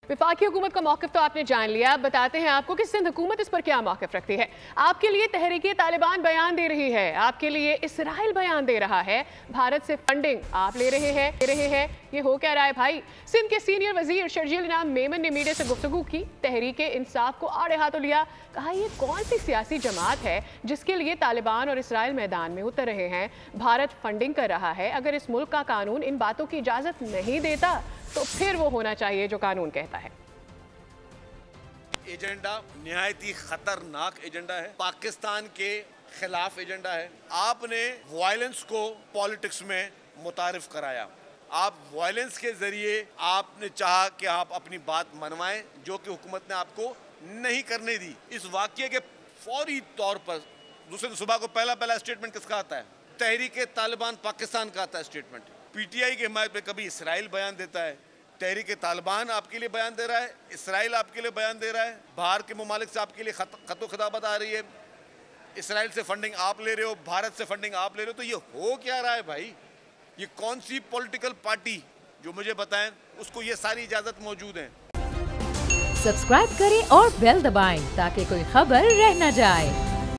वफाकी हुकूमत का मौक़िफ़ तो आपने जान लिया। अब बताते हैं आपको कि सिंध हुकूमत इस पर क्या मौक़िफ़ रखती है। आपके लिए तहरीक तालिबान बयान दे रही है, आपके लिए इसराइल बयान दे रहा है, भारत से फंडिंग आप ले रहे हैं। ये हो क्या रहा है भाई? सिंध के सीनियर वजीर शर्जील इनाम मेमन ने मीडिया से गुफ्तगू की, तहरीक इंसाफ को आड़े हाथों लिया। कहा ये कौन सी सियासी जमात है जिसके लिए तालिबान और इसराइल मैदान में उतर रहे हैं? भारत फंडिंग कर रहा है। अगर इस मुल्क का कानून इन बातों की इजाज़त नहीं देता तो फिर वो होना चाहिए जो कानून कहता है। एजेंडा निहायत ही खतरनाक एजेंडा है, पाकिस्तान के खिलाफ एजेंडा है। आपने वायलेंस को पॉलिटिक्स में मुतारिफ कराया। आप वायलेंस के जरिए आपने चाहा कि आप अपनी बात मनवाएं जो कि हुकूमत ने आपको नहीं करने दी। इस वाकये के फौरी तौर पर दूसरे सुबह को पहला स्टेटमेंट किसका आता है? तहरीक तालिबान पाकिस्तान का आता है स्टेटमेंट। पीटीआई की हिमायत में कभी इसराइल बयान देता है, तहरीक तालिबान आपके लिए बयान दे रहा है, इसराइल आपके लिए बयान दे रहा है, बाहर के ममालिक से आपके लिए खतो खिताबत आ रही है, इसराइल से फंडिंग आप ले रहे हो, भारत से फंडिंग आप ले रहे हो। तो ये हो क्या रहा है भाई? ये कौन सी पॉलिटिकल पार्टी, जो मुझे बताएं, उसको ये सारी इजाजत मौजूद है? सब्सक्राइब करें और बेल दबाएं ताकि कोई खबर रह न जाए।